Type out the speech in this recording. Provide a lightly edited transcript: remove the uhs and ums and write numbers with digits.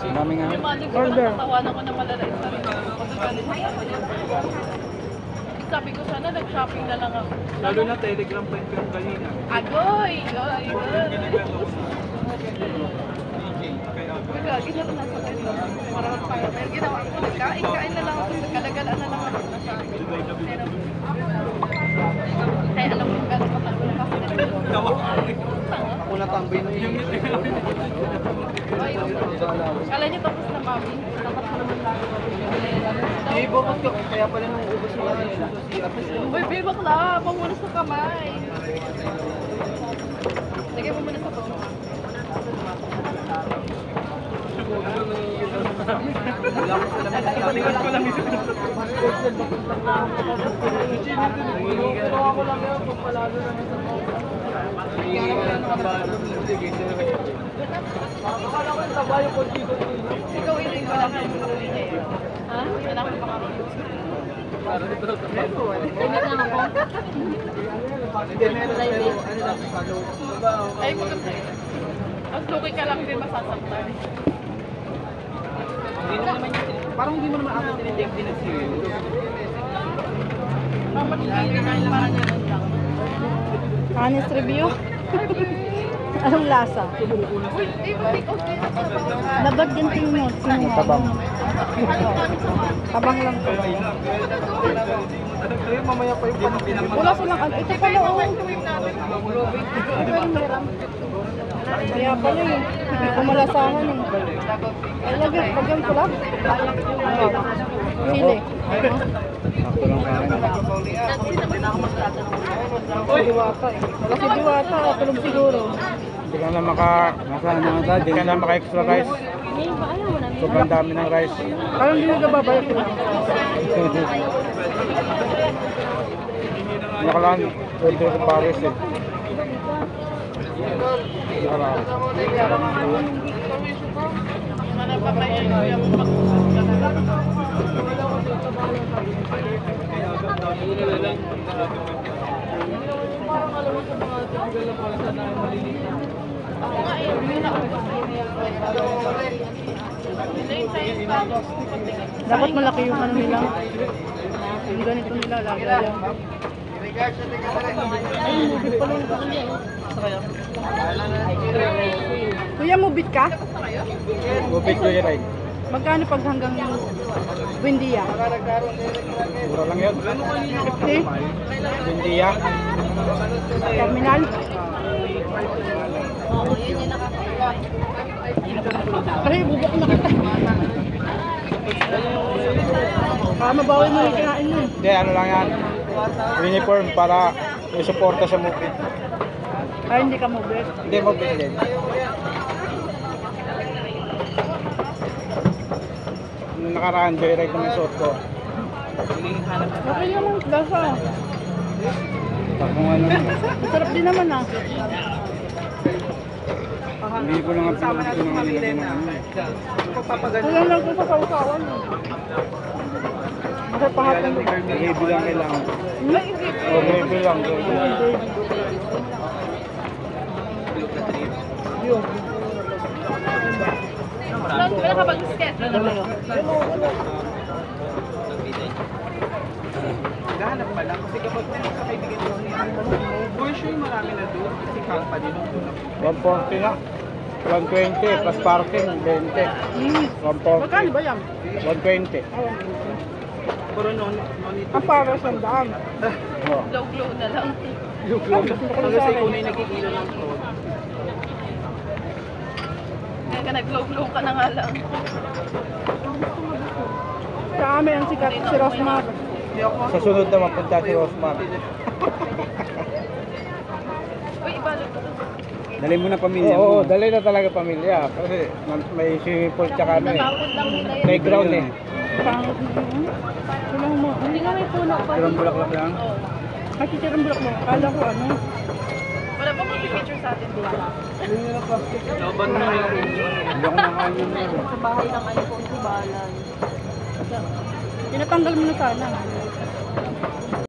Dami nga. Order. Tawanan ko na malalain sa rin. Sabi ko sana nag-shopping na lang ako. Lalo na telegram pa yung kanina. Agoy! Gagi na nasa kanila. Marami pa. Pero ginawa ko, nagkain na lang ako. Nagkalagalaan na lang ako. Kaya alam mo gano'n kapag Ako natambay na yun. Kala niyo tapos na mami. Tapos na naman lang. Di ba kaya pala nung ubos mo lang yun? Uy, babe, bakla. Pamuna sa kamay. Lagay mo muna sa phone. Sabi ko lang ito. Ako lang yun, kung palalo lang sa phone. Akala ko yung taba yung konti-konti. Ikaw iling ko lang. Ha? Wala akong pangalan. Ingat lang ako. Ay, maganda yun. Ang luki ka lang din masasaktan. Parang hindi mo naman ako tinitake din ang siri. Honest review. Anong lasa? Dapat ganito yung notes. Tabang. Tabang lang to. Kaya mamaya pa yung panapinang Wala ko lang. Ito pala oh. Kaya pala eh. Hindi ko malasahan eh. Ay, lagyan. Lagyan ko lang. Sili. Ako lang kain. Si Diwata eh. Wala si Diwata. Tulog siguro. Hindi ka na hindi ka na maka-extra rice. Sobrang dami ng rice. Parang hindi nagbabayad ko lang. Nakalaan, order sa Paris eh. Nakalaan. Dapat malaki yung ano nila. Yung ganito nila, lagayan. Ay, mubit pala yung kanya. Kuya, mubit ka? Gupit ko yung ride. Magkano pag hanggang Buendia? Mura lang yun. 50? India. Terminal? Pare, bubok na kita. Mabawi mo yung kinain mo. Hindi, ano lang yan. Uniform para isuporta sa movie. Ay, hindi ka mubit. Hindi, movie din. Nung nakaraan, joyride naman suot ko. Okay naman, lasa. Kung ano, Masarap din naman ah. hindi ko lang ang pinag-nilagay ng ano. Wala lang kung sa sausawan. Masarap pahatan. Gravy lang kailangan. O, gravy lang. Yun. Wala ka bang sketch? Gahanap pa lang kasi kapag sa kaibigan mo niya, for sure marami na doon kasi kampa din doon. 140 na. 120 plus parking, 20. 140. Magkano ba yan? 120. Pero no need Ang para sa daan. Oh. Glow-glow na lang. yung club. Kasi kung na yung nagkikilo ng fraud. Kaya ka nag-glow-glow ka na nga lang. Sa amin ang sikat si Rosmar. Sa sunod na mapunta si Rosmar. Uy, ibalot ko. Dali mo na pamilya mo. Oo, dali na talaga pamilya. Kasi may swimming pool tsaka ano eh. Natapon lang nila yan. Playground eh. Pangit na yun. Walang mo. Hindi nga may puno pa. Tirang bulaklak lang. Oo. Ay, titirang bulak mo. Kala ko ano. Wala pa mag-picture sa atin dito. Laban na yung Hindi ako nakain yun na. Sa bahay ng iPhone ko, bahalan. Tinatanggal mo na sana.